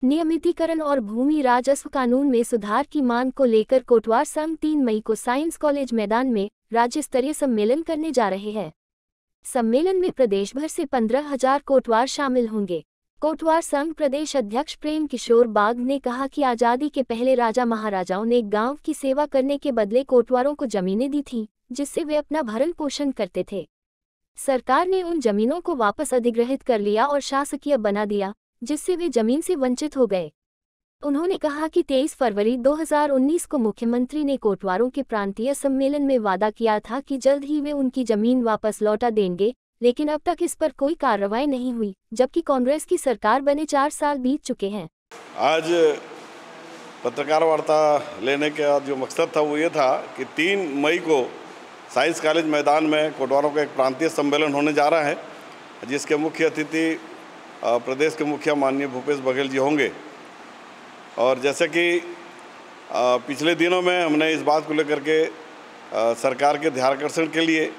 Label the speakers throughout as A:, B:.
A: नियमितीकरण और भूमि राजस्व कानून में सुधार की मांग को लेकर कोटवार संघ 3 मई को साइंस कॉलेज मैदान में राज्य स्तरीय सम्मेलन करने जा रहे हैं। सम्मेलन में प्रदेश भर से 15,000 कोटवार शामिल होंगे। कोटवार संघ प्रदेश अध्यक्ष प्रेम किशोर बाग ने कहा कि आजादी के पहले राजा महाराजाओं ने गांव की सेवा करने के बदले कोटवारों को जमीनें दी थीं, जिससे वे अपना भरण पोषण करते थे। सरकार ने उन जमीनों को वापस अधिग्रहित कर लिया और शासकीय बना दिया, जिससे वे जमीन से वंचित हो गए। उन्होंने कहा कि 23 फरवरी 2019 को मुख्यमंत्री ने कोटवारों के प्रांतीय सम्मेलन में वादा किया था कि जल्द ही वे उनकी जमीन वापस लौटा देंगे, लेकिन अब तक इस पर कोई कार्रवाई नहीं हुई, जबकि कांग्रेस की सरकार बने 4 साल बीत चुके हैं।
B: आज पत्रकार वार्ता लेने का जो मकसद था वो ये था कि 3 मई को साइंस कॉलेज मैदान में कोटवारों का एक प्रांतीय सम्मेलन होने जा रहा है, जिसके मुख्य अतिथि प्रदेश के मुखिया माननीय भूपेश बघेल जी होंगे। और जैसे कि पिछले दिनों में हमने इस बात को लेकर के सरकार के ध्यानाकर्षण के लिए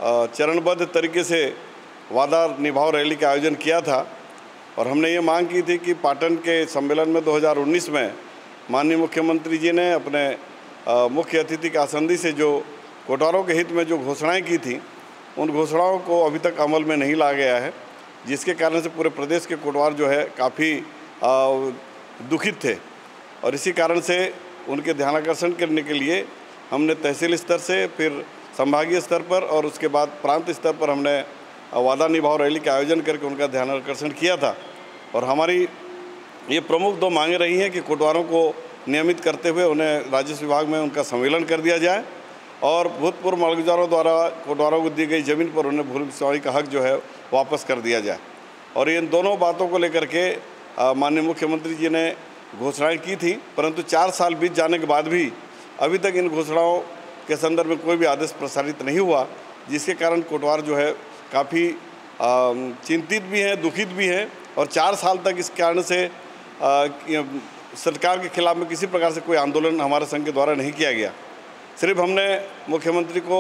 B: चरणबद्ध तरीके से वादा निभाओ रैली का आयोजन किया था और हमने ये मांग की थी कि पाटन के सम्मेलन में 2019 में माननीय मुख्यमंत्री जी ने अपने मुख्य अतिथि के आसंदी से जो कोटवारों के हित में जो घोषणाएं की थी, उन घोषणाओं को अभी तक अमल में नहीं ला गया है, जिसके कारण से पूरे प्रदेश के कोटवार जो है काफ़ी दुखित थे। और इसी कारण से उनके ध्यानाकर्षण करने के लिए हमने तहसील स्तर से, फिर संभागीय स्तर पर और उसके बाद प्रांत स्तर पर हमने वादा निभाओ रैली का आयोजन करके उनका ध्यानाकर्षण किया था। और हमारी ये प्रमुख 2 मांगें रही हैं कि कोटवारों को नियमित करते हुए उन्हें राजस्व विभाग में उनका सम्मेलन कर दिया जाए और भूतपूर्व मालगुजारों द्वारा कोटवारों को दी गई ज़मीन पर उन्हें भूमि स्वामी का हक जो है वापस कर दिया जाए। और इन दोनों बातों को लेकर के माननीय मुख्यमंत्री जी ने घोषणाएं की थी, परंतु 4 साल बीत जाने के बाद भी अभी तक इन घोषणाओं के संदर्भ में कोई भी आदेश प्रसारित नहीं हुआ, जिसके कारण कोटवार जो है काफ़ी चिंतित भी हैं, दुखित भी हैं। और 4 साल तक इस कारण से सरकार के खिलाफ में किसी प्रकार से कोई आंदोलन हमारे संघ के द्वारा नहीं किया गया। सिर्फ हमने मुख्यमंत्री को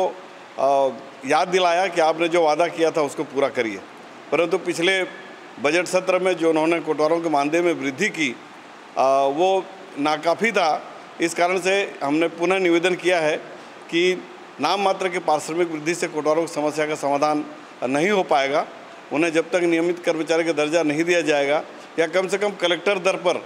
B: याद दिलाया कि आपने जो वादा किया था उसको पूरा करिए, परंतु पिछले बजट सत्र में जो उन्होंने कोटवारों के मानदेय में वृद्धि की वो नाकाफ़ी था। इस कारण से हमने पुनः निवेदन किया है कि नाम मात्र के पारिश्रमिक वृद्धि से कोटवारों की समस्या का समाधान नहीं हो पाएगा। उन्हें जब तक नियमित कर्मचारी का दर्जा नहीं दिया जाएगा या कम से कम कलेक्टर दर पर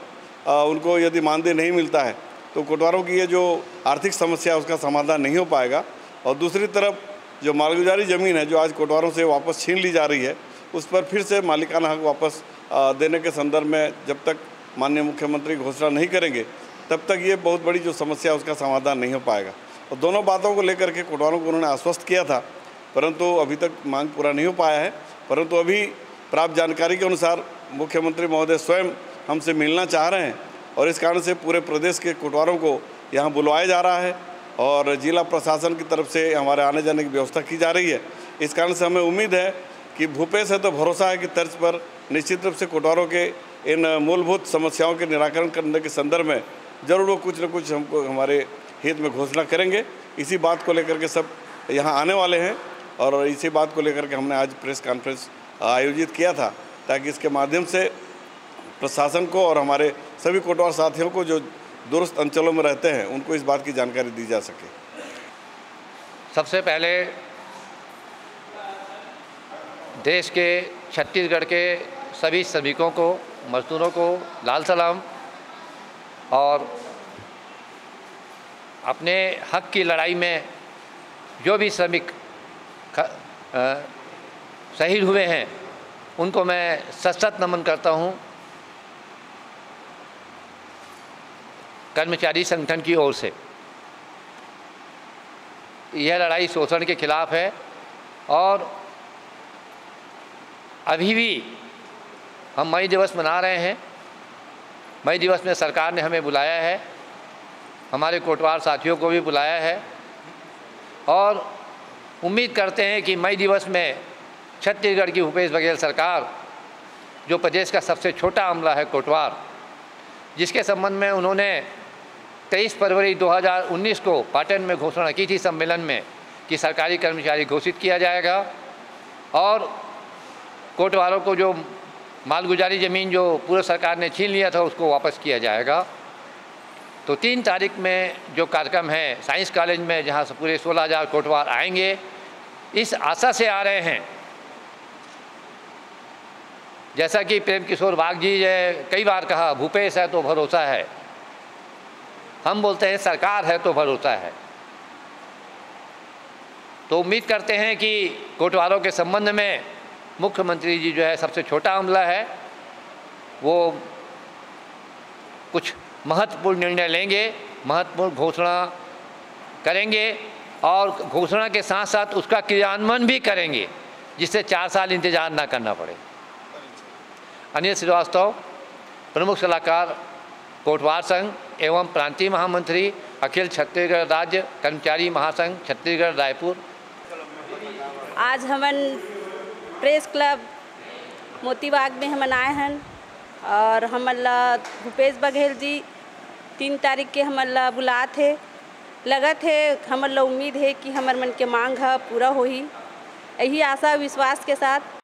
B: उनको यदि मानदेय नहीं मिलता है तो कोटवारों की ये जो आर्थिक समस्या है उसका समाधान नहीं हो पाएगा। और दूसरी तरफ जो मालगुजारी ज़मीन है जो आज कोटवारों से वापस छीन ली जा रही है, उस पर फिर से मालिकाना हक वापस देने के संदर्भ में जब तक माननीय मुख्यमंत्री घोषणा नहीं करेंगे तब तक ये बहुत बड़ी जो समस्या है उसका समाधान नहीं हो पाएगा। और दोनों बातों को लेकर के कोटवारों को उन्होंने आश्वस्त किया था, परंतु अभी तक मांग पूरा नहीं हो पाया है। परंतु अभी प्राप्त जानकारी के अनुसार मुख्यमंत्री महोदय स्वयं हमसे मिलना चाह रहे हैं और इस कारण से पूरे प्रदेश के कोटवारों को यहाँ बुलवाया जा रहा है और जिला प्रशासन की तरफ से हमारे आने जाने की व्यवस्था की जा रही है। इस कारण से हमें उम्मीद है कि भूपेश है तो भरोसा है कि तर्ज पर निश्चित रूप से कोटवारों के इन मूलभूत समस्याओं के निराकरण करने के संदर्भ में जरूर वो कुछ न कुछ हमको हमारे हित में घोषणा करेंगे। इसी बात को लेकर के सब यहाँ आने वाले हैं और इसी बात को लेकर के हमने आज प्रेस कॉन्फ्रेंस आयोजित किया था ताकि इसके माध्यम से प्रशासन को और हमारे सभी कोटवार साथियों को जो दूरस्थ अंचलों में रहते हैं उनको इस बात की जानकारी दी जा सके।
C: सबसे पहले देश के छत्तीसगढ़ के सभी श्रमिकों को, मजदूरों को लाल सलाम और अपने हक की लड़ाई में जो भी श्रमिक शहीद हुए हैं उनको मैं सशक्त नमन करता हूं। कर्मचारी संगठन की ओर से यह लड़ाई शोषण के खिलाफ है और अभी भी हम मई दिवस मना रहे हैं। मई दिवस में सरकार ने हमें बुलाया है, हमारे कोटवार साथियों को भी बुलाया है और उम्मीद करते हैं कि मई दिवस में छत्तीसगढ़ की भूपेश बघेल सरकार, जो प्रदेश का सबसे छोटा अमला है कोटवार, जिसके संबंध में उन्होंने 23 फरवरी 2019 को पाटन में घोषणा की थी सम्मेलन में कि सरकारी कर्मचारी घोषित किया जाएगा और कोटवारों को जो मालगुजारी ज़मीन जो पूर्व सरकार ने छीन लिया था उसको वापस किया जाएगा। तो 3 तारीख में जो कार्यक्रम है साइंस कॉलेज में, जहाँ से पूरे 16,000 कोटवार आएंगे, इस आशा से आ रहे हैं, जैसा कि प्रेम किशोर बाग जी ने कई बार कहा, भूपेश है तो भरोसा है, हम बोलते हैं सरकार है तो भरोसा है। तो उम्मीद करते हैं कि कोटवारों के संबंध में मुख्यमंत्री जी जो है सबसे छोटा अमला है, वो कुछ महत्वपूर्ण निर्णय लेंगे, महत्वपूर्ण घोषणा करेंगे और घोषणा के साथ साथ उसका क्रियान्वयन भी करेंगे, जिससे 4 साल इंतजार ना करना पड़े। अनिल श्रीवास्तव, प्रमुख सलाहकार कोटवार संघ एवं प्रांतीय महामंत्री अखिल छत्तीसगढ़ राज्य कर्मचारी महासंघ छत्तीसगढ़ रायपुर।
D: आज हमन प्रेस क्लब मोतीबाग में हमन आए हैं और हमन ला भूपेश बघेल जी 3 तारीख के हमन ला बुलात है। लगत है हमन ला उम्मीद है कि हमर मन के मांग ह पूरा होही। यही आशा विश्वास के साथ